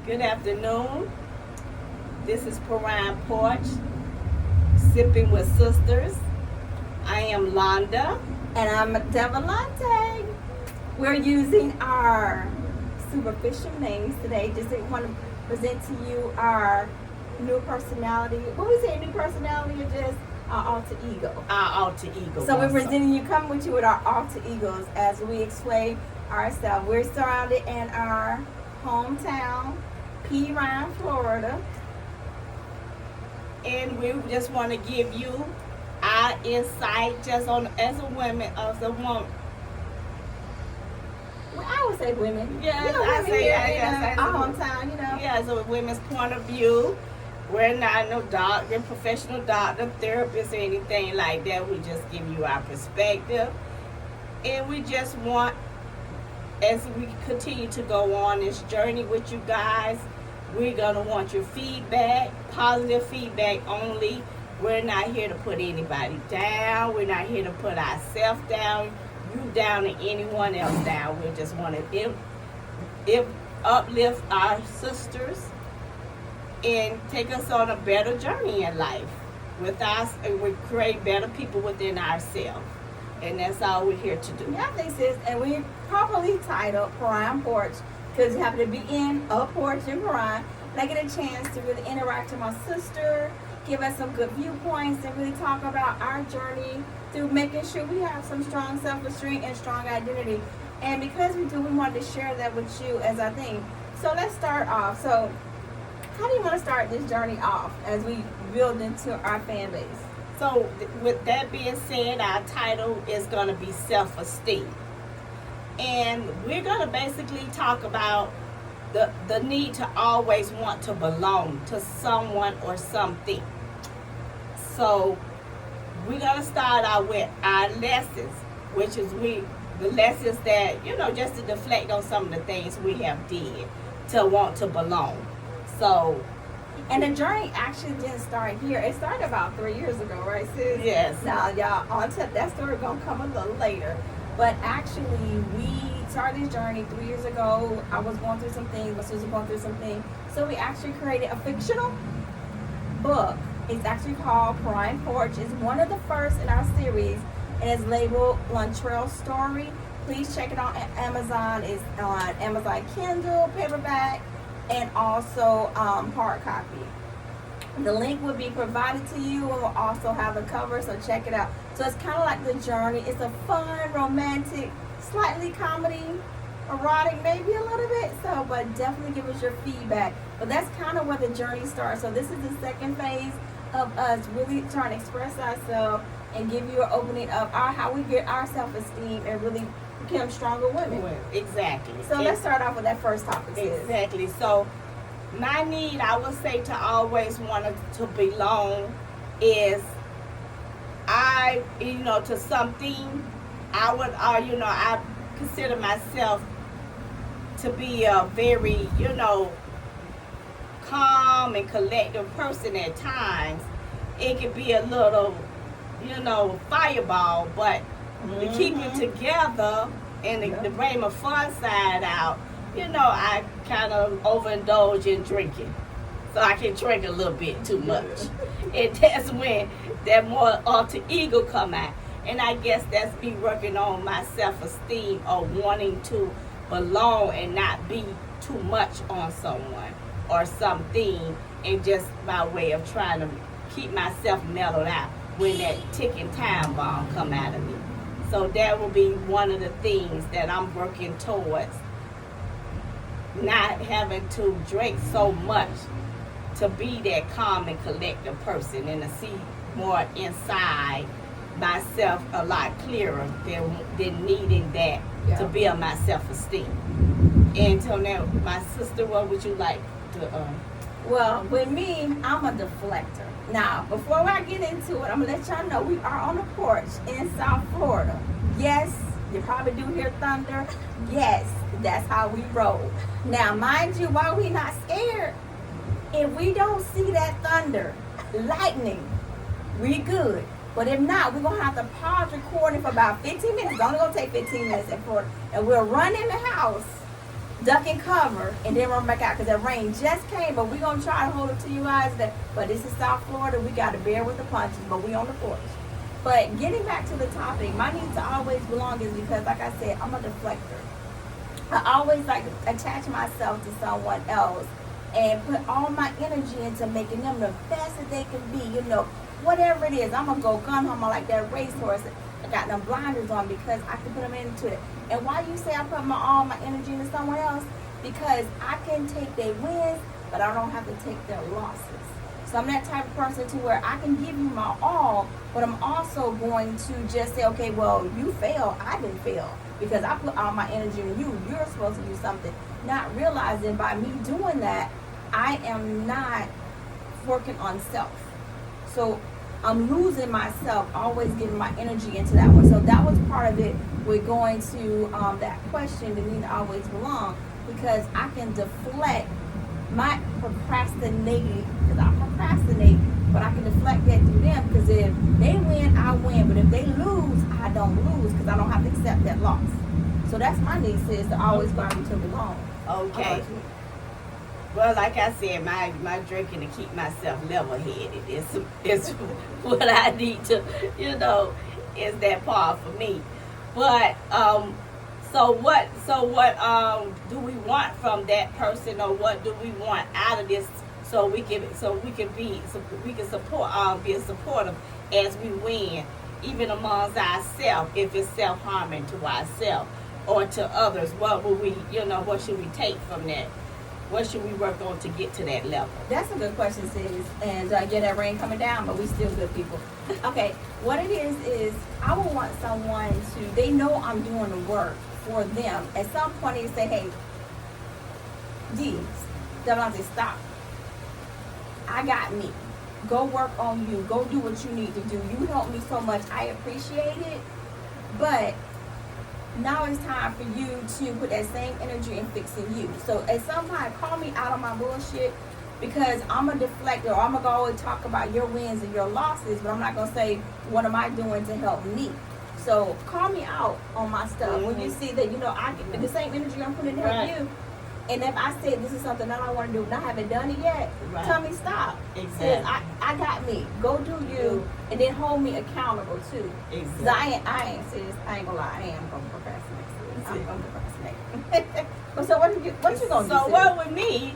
Good afternoon. This is Perrine Porch Sipping with Sisters. I am Londa. And I'm Devolante. We're using our superficial names today. Just want to present to you our new personality. What we say, new personality, or just our alter ego? Our alter ego. So we're presenting you, coming with you with our alter egos as we explain ourselves. We're surrounded in our hometown, Perrine, Florida. And we just want to give you our insight just on as a woman, as a woman. Well, I would say women. Yes, I say our woman. hometown, Yeah, as a women's point of view. We're not no doctor, professional doctor, therapist, or anything like that. We just give you our perspective. And we just want, as we continue to go on this journey with you guys, we're going to want your feedback, positive feedback only. We're not here to put anybody down. We're not here to put ourselves down, you down, and anyone else down. We just want to uplift our sisters and take us on a better journey in life with us, and we create better people within ourselves. And that's all we're here to do. Yeah, I think, sis, and we properly titled Perrine Porch because you happen to be in a porch in Perrine, and I get a chance to really interact with my sister, give us some good viewpoints, and really talk about our journey through making sure we have some strong self-esteem and strong identity. And because we do, we wanted to share that with you as our thing. So let's start off. So how do you want to start this journey off as we build into our fan base? So with that being said, our title is going to be self-esteem. And we're going to basically talk about the need to always want to belong to someone or something. So we're going to start out with our lessons, which is the lessons that, just to deflect on some of the things we have did to want to belong. So, and the journey actually didn't start here. It started about 3 years ago, right, sis? Yes. Now, y'all, on to that story gonna come a little later. But actually, we started this journey 3 years ago. I was going through some things. My sister was going through some things. So we actually created a fictional book. It's actually called Perrine Porch. It's one of the first in our series, and it's labeled Luntrail Story. Please check it out on Amazon. It's on Amazon Kindle, paperback, and also hard copy. The link will be provided to you, and we'll also have the cover, so check it out. So it's kind of like the journey. It's a fun, romantic, slightly comedy, erotic, maybe a little bit. So, but definitely give us your feedback. But that's kind of where the journey starts. So this is the second phase of us really trying to express ourselves and give you an opening of how we get our self-esteem and really become stronger women. Exactly. So let's start off with that first topic. Exactly. So my need, I would say, to always want to belong is to something. I consider myself to be a very, calm and collective person at times. It can be a little, fireball, but to keep it together and to bring my fun side out, I kind of overindulge in drinking. So I can drink a little bit too much. And that's when that more alter ego come out. And I guess that's me working on my self-esteem of wanting to belong and not be too much on someone or something, and just my way of trying to keep myself mellowed out when that ticking time bomb come out of me. So that will be one of the things that I'm working towards, not having to drink so much to be that calm and collective person, and to see more inside myself a lot clearer than needing that to build my self-esteem. And so now, my sister, what would you like to? Well, with me, I'm a deflector. Now, before I get into it, I'm gonna let y'all know we are on a porch in South Florida. Yes, you probably do hear thunder. Yes, that's how we roll. Now, mind you, while we not scared, if we don't see that thunder, lightning, we good. But if not, we're gonna have to pause recording for about 15 minutes. It's only gonna take 15 minutes in Florida, and we'll run in the house duck and cover, and then run back out because that rain just came. But we're gonna try to hold it to you guys. But this is South Florida. We got to bear with the punches. But we on the porch. But getting back to the topic, my need to always belong is because, like I said, I'm a deflector. I always like to attach myself to someone else and put all my energy into making them the best that they can be. You know, whatever it is, I'm gonna go gun home like that racehorse. I got them blinders on because I can put them into it. And why you say I put all my energy into someone else? Because I can take their wins, but I don't have to take their losses. So I'm that type of person to where I can give you my all, but I'm also going to just say, okay, well, you failed, I didn't fail. Because I put all my energy in you. You're supposed to do something. Not realizing by me doing that, I am not working on self. So I'm losing myself, always giving my energy into that one. So that was part of it with going to that question, the need to always belong. Because I can deflect my procrastinating, because I procrastinate, but I can deflect that through them, because if they win, I win, but if they lose, I don't lose, because I don't have to accept that loss. So that's my need, sis, to always learn to belong. Okay. Well, like I said, my drinking to keep myself level-headed is what I need to, is that part for me. But so what do we want from that person, or what do we want out of this, so we can be supportive as we win, even amongst ourselves, if it's self-harming to ourselves or to others. What will we, what should we take from that? What should we work on to get to that level? That's a good question, sis. And yeah, that rain coming down, but we still good people. Okay, what it is I would want someone to, they know I'm doing the work for them. At some point, they say, hey, Devontae, stop. I got me. Go work on you. Go do what you need to do. You helped me so much. I appreciate it. But now it's time for you to put that same energy in fixing you. So at some point, call me out on my bullshit, because I'm a deflector. I'm going to always talk about your wins and your losses, but I'm not going to say, what am I doing to help me? So call me out on my stuff. Mm-hmm. When you see that, I get the same energy I'm putting to help you. And if I say this is something that I want to do and I haven't done it yet, tell me stop. Exactly. I got me. Go do you, and then hold me accountable too. Exactly. I ain't gonna lie. I am gonna procrastinate. I'm gonna procrastinate. So what you gonna do? So what with me,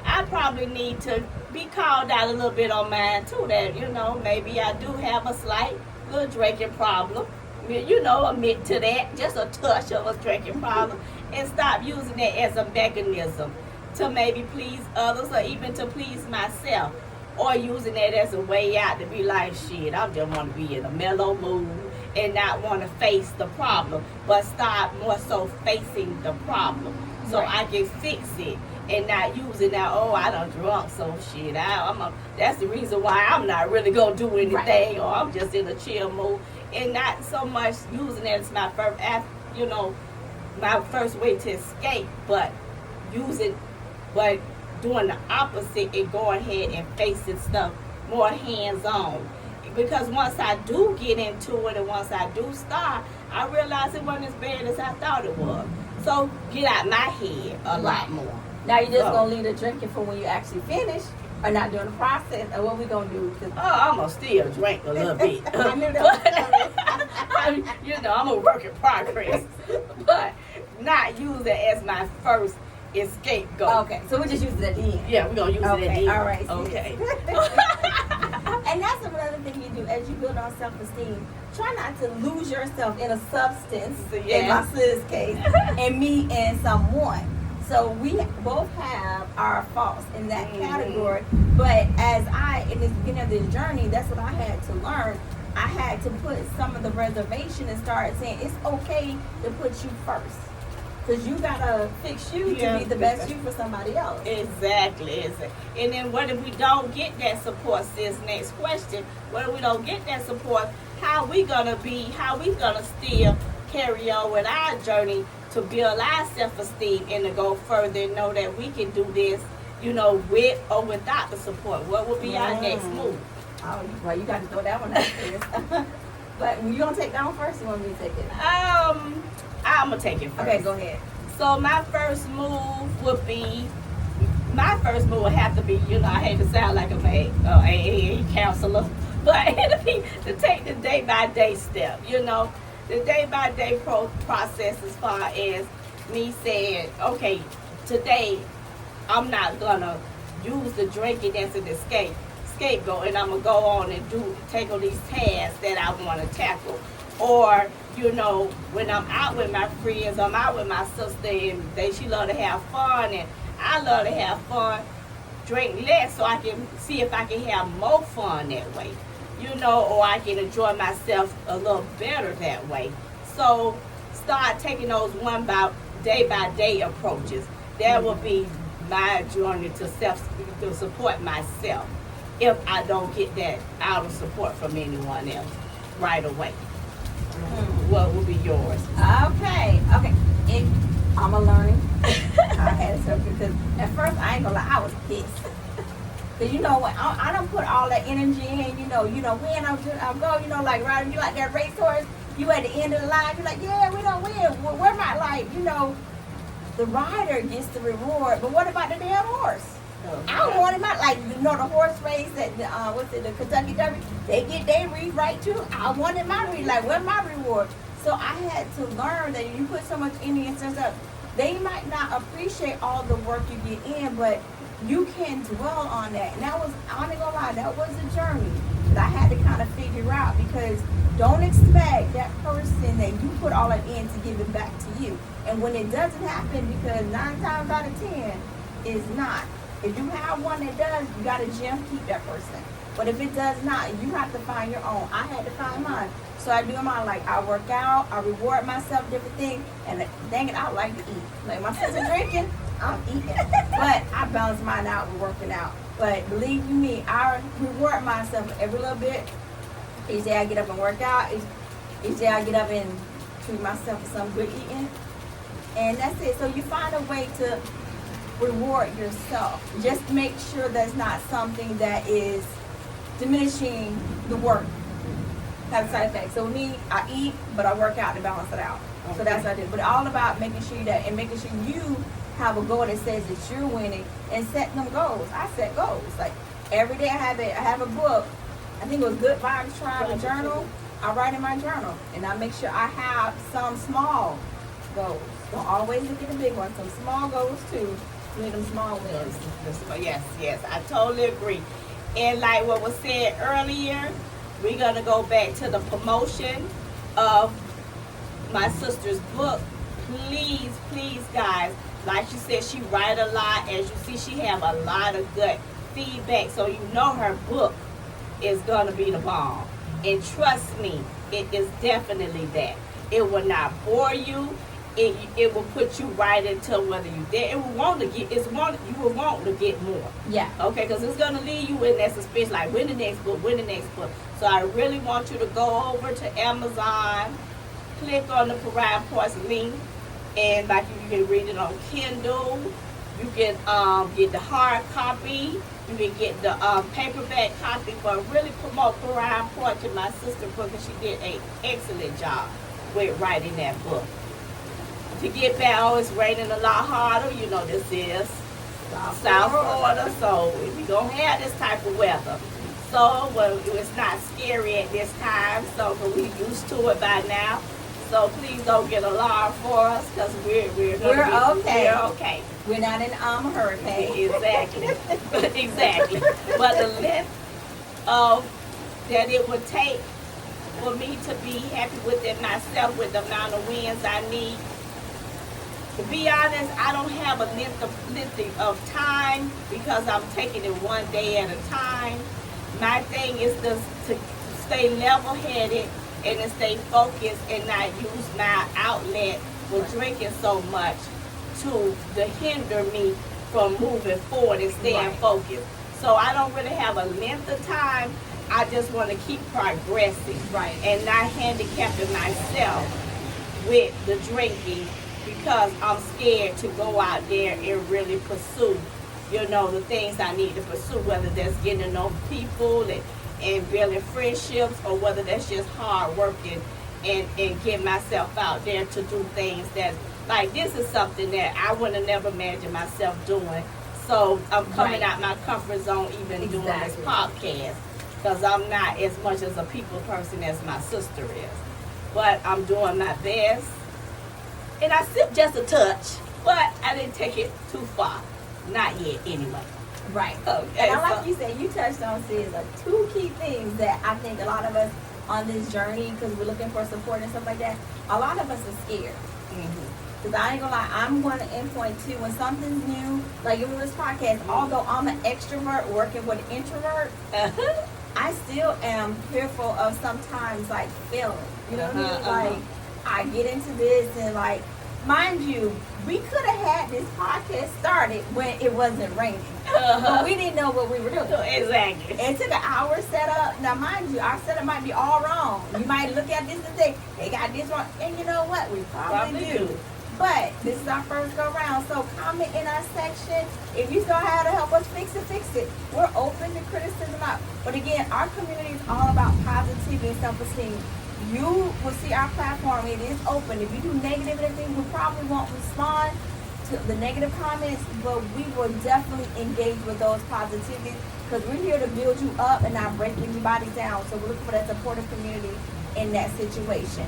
I probably need to be called out a little bit on mine too. That maybe I do have a slight little drinking problem. Admit to that, just a touch of a drinking problem, and stop using it as a mechanism to maybe please others, or even to please myself, or using it as a way out to be like, shit, I just want to be in a mellow mood and not want to face the problem, but start more so facing the problem, so I can fix it and not using that, I done drunk, so shit, that's the reason why I'm not really gonna do anything, or I'm just in a chill mood. And not so much using it as my first way to escape, but doing the opposite and going ahead and facing stuff more hands-on. Because once I do get into it, and once I do start, I realize it wasn't as bad as I thought it was. So get out my head a lot more. Now you're just gonna leave the drinking for when you actually finish, or not during the process, or what we gonna do? I'm gonna still drink a little bit. I knew that I'm a work in progress, but not use it as my first scapegoat. Okay, so we just use it at the end. Yeah, we're gonna use it at the end. All right. Okay. And that's another thing you do as you build on self-esteem. Try not to lose yourself in a substance, in my sis case, and me and someone. So we both have our faults in that category. But in the beginning of this journey, that's what I had to learn. I had to put some of the reservation and start saying it's okay to put you first. Because you got to fix you to be the best you for somebody else. Exactly. And then what if we don't get that support, sis? Next question. What if we don't get that support? How we going to still carry on with our journey to build our self-esteem and to go further and know that we can do this, with or without the support? What will be our next move? Oh, well, you got to throw that one out there. But you gonna take that one first, or you want me to take it? I'm gonna take it first. Okay, go ahead. So my first move would have to be, I hate to sound like I'm a AA counselor, but it'll be to take the day by day step, the day by day process as far as me saying, okay, today I'm not gonna use the drinking as an scapegoat, and I'm gonna go on and take on these tasks that I want to tackle. Or when I'm out with my friends, I'm out with my sister, and she love to have fun, and I love to have fun. Drink less so I can see if I can have more fun that way, or I can enjoy myself a little better that way. So start taking those day by day approaches. That will be my journey to support myself if I don't get that out of support from anyone else right away. What will be yours? Okay. I'm a learning. I had something because at first I ain't gonna lie, I was pissed. Cause when I don't put all that energy in, when I'll go, like riding, you like that racehorse, you at the end of the line, you're like, yeah, we don't win. Well, where my the rider gets the reward, but what about the damn horse? I wanted the horse race at the Kentucky Derby, they get their wreath right too. I wanted my wreath, where's my reward? So I had to learn that you put so much energy into stuff, they might not appreciate all the work you get in, but you can dwell on that. And that was, I'm not gonna lie, that was a journey that I had to kind of figure out, because don't expect that person that you put all that in to give it back to you. And when it doesn't happen, because 9 times out of 10 is not. If you have one that does, you got to keep that person. But if it does not, you have to find your own. I had to find mine. So I do mine, I work out, I reward myself, different things, and dang it, I like to eat. Like my sister drinking, I'm eating. But I balance mine out with working out. But believe you me, I reward myself every little bit. Each day I get up and work out. Each day I get up and treat myself with some good eating. And that's it. So you find a way to reward yourself. Just make sure that's not something that is diminishing the work. Have a side effect. So with me, I eat, but I work out to balance it out. Okay. So that's what I do. But all about making sure making sure you have a goal that says that you're winning, and set them goals. I set goals. Like every day I have a book. I think it was Good Vibes Tribe, a journal. I write in my journal, and I make sure I have some small goals. Don't always look at the big ones. Some small goals too. With them small wins. Yes, I totally agree. And like what was said earlier, we're gonna go back to the promotion of my sister's book. Please, guys. Like she said, she write a lot. As you see, she have a lot of good feedback. So her book is gonna be the bomb. And trust me, it is definitely that. It will not bore you. It will put you right into whether you did. You will want to get more. Yeah. Okay, because it's gonna leave you in that suspense, like when the next book. So I really want you to go over to Amazon, click on the Perrine Porch link, and you can read it on Kindle. You can get the hard copy. You can get the paperback copy. But really promote Perrine Porch and my sister book, and she did an excellent job with writing that book. To get back, it's raining a lot harder. This is South Florida, so we're going to have this type of weather. So, it's not scary at this time, so we're used to it by now. So, please don't get alarmed for us, because we're okay. We're okay. We're not in a hurricane. Exactly. Exactly. But the length of that it would take for me to be happy with it myself, with the amount of wins I need, to be honest, I don't have a length of time, because I'm taking it one day at a time. My thing is to stay level-headed and to stay focused and not use my outlet for drinking so much to hinder me from moving forward and staying focused. So I don't really have a length of time. I just want to keep progressing and not handicapping myself with the drinking, because I'm scared to go out there and really pursue, the things I need to pursue, whether that's getting to know people and building friendships, or whether that's just hard working and get myself out there to do things that, like, this is something that I would have never imagined myself doing. So I'm coming out my comfort zone even doing this podcast, because I'm not as much as a people person as my sister is. But I'm doing my best. And I sip just a touch, but I didn't take it too far. Not yet, anyway. Right. Okay, and like you said, you touched on, sis, two key things that I think a lot of us on this journey, because we're looking for support and stuff like that, a lot of us are scared. Because I ain't gonna lie, I'm going to endpoint too. When something's new, like even with this podcast, although I'm an extrovert working with an introvert, I still am fearful of sometimes like failing. You know what I mean? Like I get into this and like, mind you, we could have had this podcast started when it wasn't raining. But we didn't know what we were doing. Exactly. It took an hour setup. Now, mind you, our setup might be all wrong. You might look at this and say, they got this wrong. And you know what? We probably do. But this is our first go round. So comment in our section. If you still have to help us fix it, fix it. We're open to criticism out. But again, our community is all about positivity and self-esteem. You will see our platform. It is open. If you do negative anything, we probably won't respond to the negative comments, but we will definitely engage with those positivities, because we're here to build you up and not break anybody down. So we're looking for that supportive community in that situation.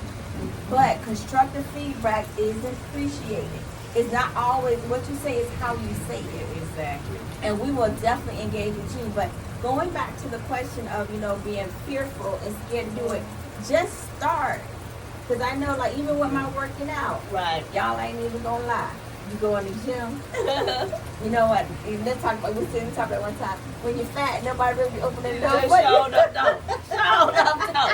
But constructive feedback is appreciated. It's not always what you say, is how you say it. Exactly. And we will definitely engage with you. But going back to the question of, being fearful and scared to do it, just start. Because I know, like, even with my working out, right? Y'all ain't even gonna lie. You go in the gym. You know what? Let's talk about, we sitting talking about one time. When you're fat, nobody really opening the door. Showed up, no. Showed up, no.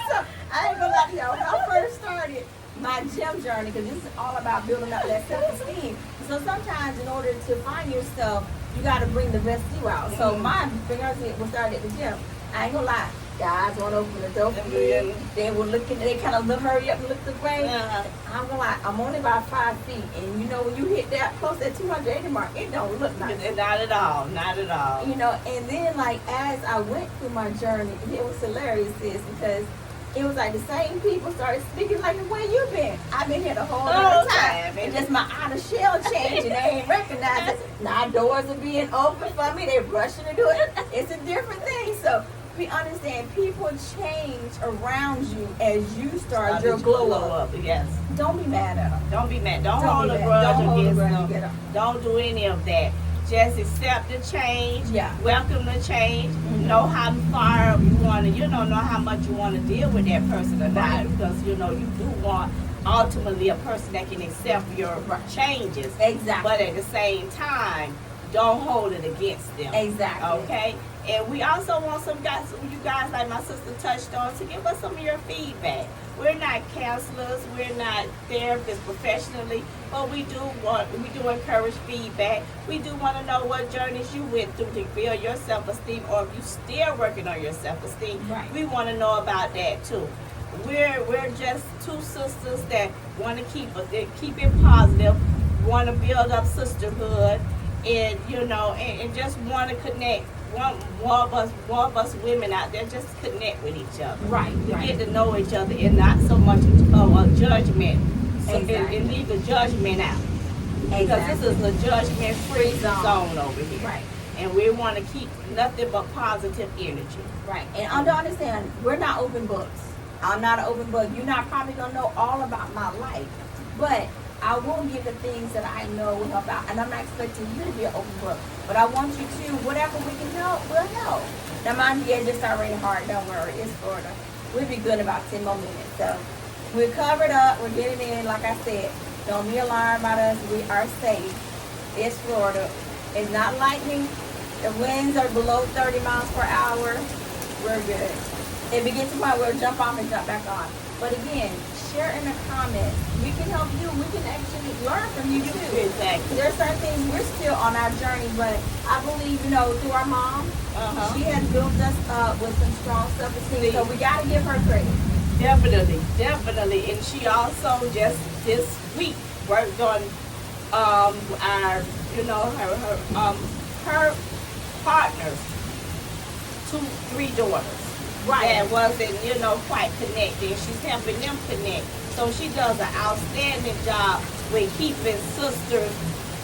So, I ain't gonna lie to y'all. When I first started my gym journey, because this is all about building up that self-esteem. So sometimes in order to find yourself, you got to bring the best you out. So my fingers was started at the gym. I ain't gonna lie. Guys want to open the door for me. They were looking, they kind of hurry up and look the way. I'm gonna lie, I'm only about 5 feet. And when you hit that close to that 280 mark, it don't look nice. Not at all, not at all. And then like as I went through my journey, it was hilarious, sis, because it was like the same people started speaking like, where you been? I've been here the whole time. And just my outer shell changed and they ain't recognized it. Now doors are being open for me, they're rushing to do it. It's a different thing. So we understand people change around you as you start your glow up. Yes. Don't be mad at them. Don't be mad. Don't hold a grudge against them. Don't do any of that. Just accept the change. Yeah. Welcome the change. Know how far you want to, know how much you want to deal with that person or not. Because, you do want ultimately a person that can accept your changes. Exactly. But at the same time, don't hold it against them. Exactly. Okay? And we also want you guys, like my sister touched on, to give us some of your feedback. We're not counselors, we're not therapists professionally, but we do encourage feedback. We do want to know what journeys you went through to build your self-esteem, or if you're still working on your self-esteem. Right. We want to know about that too. We're just two sisters that want to keep it positive, want to build up sisterhood, and and just want to connect. More of us women out there just connect with each other. Right. Get to know each other, and not so much of a judgment. Exactly. And leave the judgment out. Exactly. Because this is a judgment-free zone over here. Right. And we want to keep nothing but positive energy. Right. And understand, we're not open books. I'm not an open book. You're not probably going to know all about my life. But I will give the things that I know will help out. And I'm not expecting you to be an open book. But I want you to, whatever we can help, we'll help. Now, mind you, it just started raining hard. Don't worry. It's Florida. We'll be good in about 10 more minutes. So we're covered up. We're getting in. Like I said, don't be alarmed about us. We are safe. It's Florida. It's not lightning. The winds are below 30 miles per hour. We're good. If it gets to the point where we'll jump off and jump back on. But again, share in the comments. We can help you. We can actually learn from you too. Exactly. There are certain things we're still on our journey, but I believe, through our mom, she has built us up with some strong self-esteem. So we got to give her credit. Definitely. And she also just this week worked on her partner's 3 daughters. Right. that wasn't, quite connected. She's helping them connect. So she does an outstanding job with keeping sisters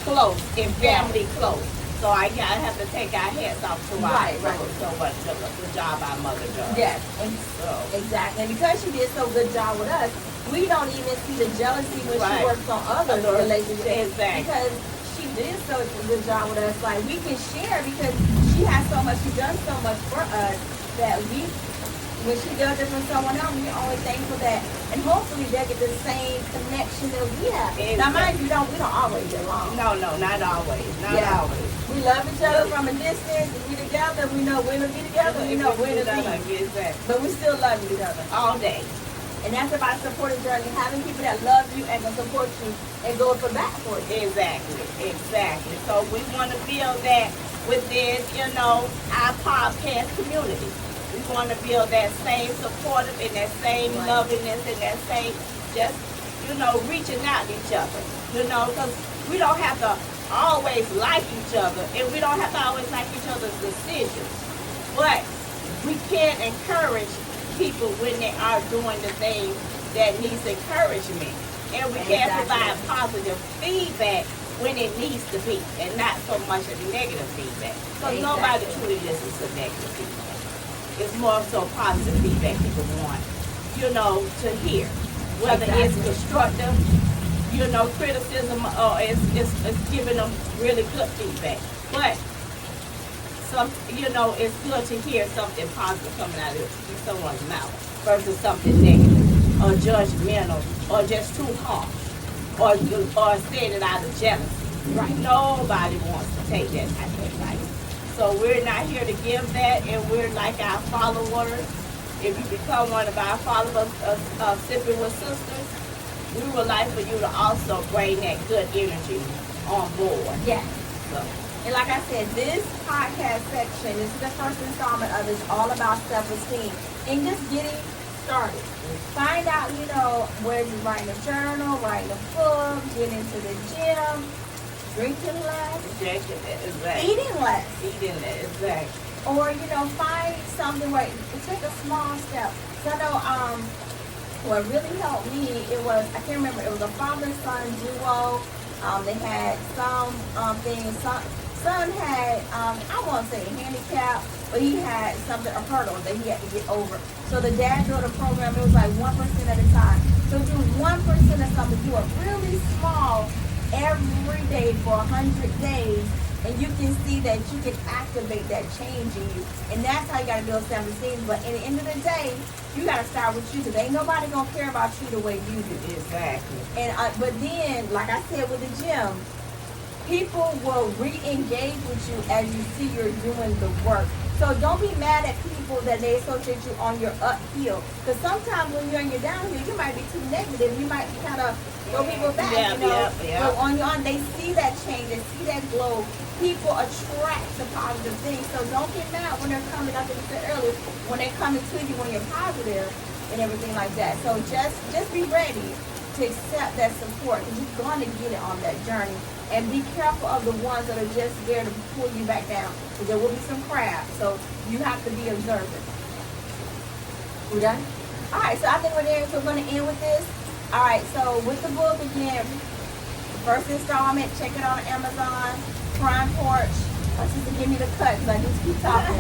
close and family close. So I have to take our hats off to Right, our right. so what the job our mother does. Yes, and So exactly. And because she did so good job with us, we don't even see the jealousy when she Right. works on other relationships. Exactly. Because she did so a good job with us. Like, we can share because she has so much, she's done so much for us that when she does it for someone else, we're only thankful that, and hopefully they'll get the same connection that we have. Now, mind you, we don't always get along. No, not always. Not always. We love each other from a distance. If we together, we know when to be together. We know when to be. But we still love each other all day. And that's about supporting journey, having people that love you and can support you and go for back for you. Exactly. So we want to build that within, our podcast community. We want to build that same supportive and that same lovingness and that same just, reaching out to each other. Because we don't have to always like each other and we don't have to always like each other's decisions. But we can encourage people when they are doing the things that needs encouragement. And we can provide positive feedback when it needs to be and not so much a negative feedback. Because nobody truly listens to negative feedback. It's more so positive feedback people want, to hear. Whether it's constructive, criticism, or it's giving them really good feedback. But it's good to hear something positive coming out of someone's mouth versus something negative or judgmental or just too harsh or saying it out of jealousy. Right? Nobody wants to take that type of advice. So we're not here to give that, and we're like our followers. If you become one of our followers of Sipping with Sisters, we would like for you to also bring that good energy on board. Yes. So. And like I said, this podcast section, this is the first installment of it. It's all about self-esteem and just getting started. Find out, where you're writing a journal, writing a book, getting into the gym, drinking less, eating less, exactly. Or find something where you take a small step. So I know what really helped me, I can't remember, it was a father-son duo. They had some things. Son had, I won't say a handicap, but he had something, a hurdle that he had to get over. So the dad built a program. It was like 1% at a time. So do 1% of something. Do it really small every day for 100 days. And you can see that you can activate that change in you. And that's how you got to build self-esteem. But at the end of the day, you got to start with you, because ain't nobody going to care about you the way you do. Exactly. And but then, like I said with the gym, people will re-engage with you as you see you're doing the work. So don't be mad at people that they associate you on your uphill. Because sometimes when you're on your downhill, you might be too negative. You might kind of throw people back, But on your own, they see that change, they see that glow. People attract the positive things. So don't get mad when they're coming, like I said earlier, when they're coming to you when you're positive and everything like that. So just be ready to accept that support, because you're going to get it on that journey. And be careful of the ones that are just there to pull you back down, because there will be some crabs. So you have to be observant. We done? All right, so I think we're there. So we're going to end with this. All right, so with the book, again, first installment, check it out on Amazon. Perrine Porch. My sister give me the cut because I just keep talking.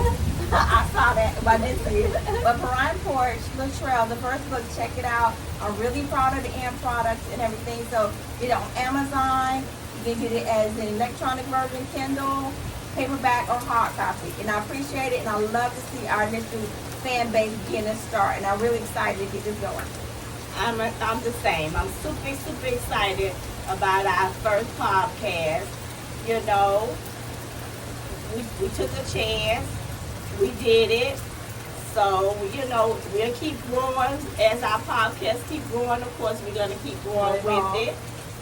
I saw that, but I didn't see it. But Perrine Porch, Latrell, the first book, check it out. I'm really proud of the end products and everything. So get it on Amazon. You can get it as an electronic version, Kindle, paperback, or hard copy. And I appreciate it, and I love to see our initial fan base getting a start. And I'm really excited to get this going. I'm the same. I'm super excited about our first podcast. We took a chance. We did it. So, we'll keep growing as our podcast keep growing. Of course, we're going to keep growing with it.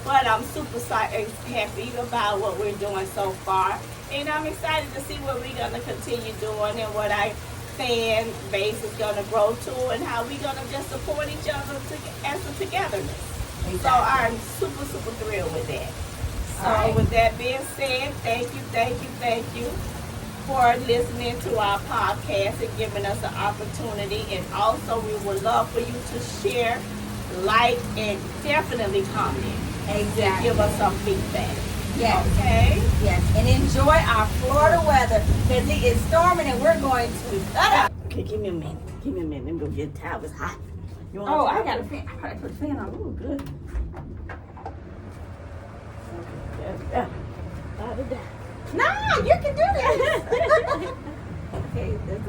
But I'm super happy about what we're doing so far. And I'm excited to see what we're going to continue doing and what our fan base is going to grow to, and how we're going to just support each other as a togetherness. Exactly. So I'm super thrilled with that. So with that being said, thank you. for listening to our podcast and giving us an opportunity. And also, we would love for you to share, like, and definitely comment. Exactly. Give us some feedback. Yes. Okay? Yes. And enjoy our Florida weather because it is storming and we're going to cut up. Okay, give me a minute. Give me a minute. Let me go get a towel. It's hot. You want Oh, a I towel? got a fan. I gotta put a fan on. Ooh, good. Yeah. Nah, you can do this. Okay, there's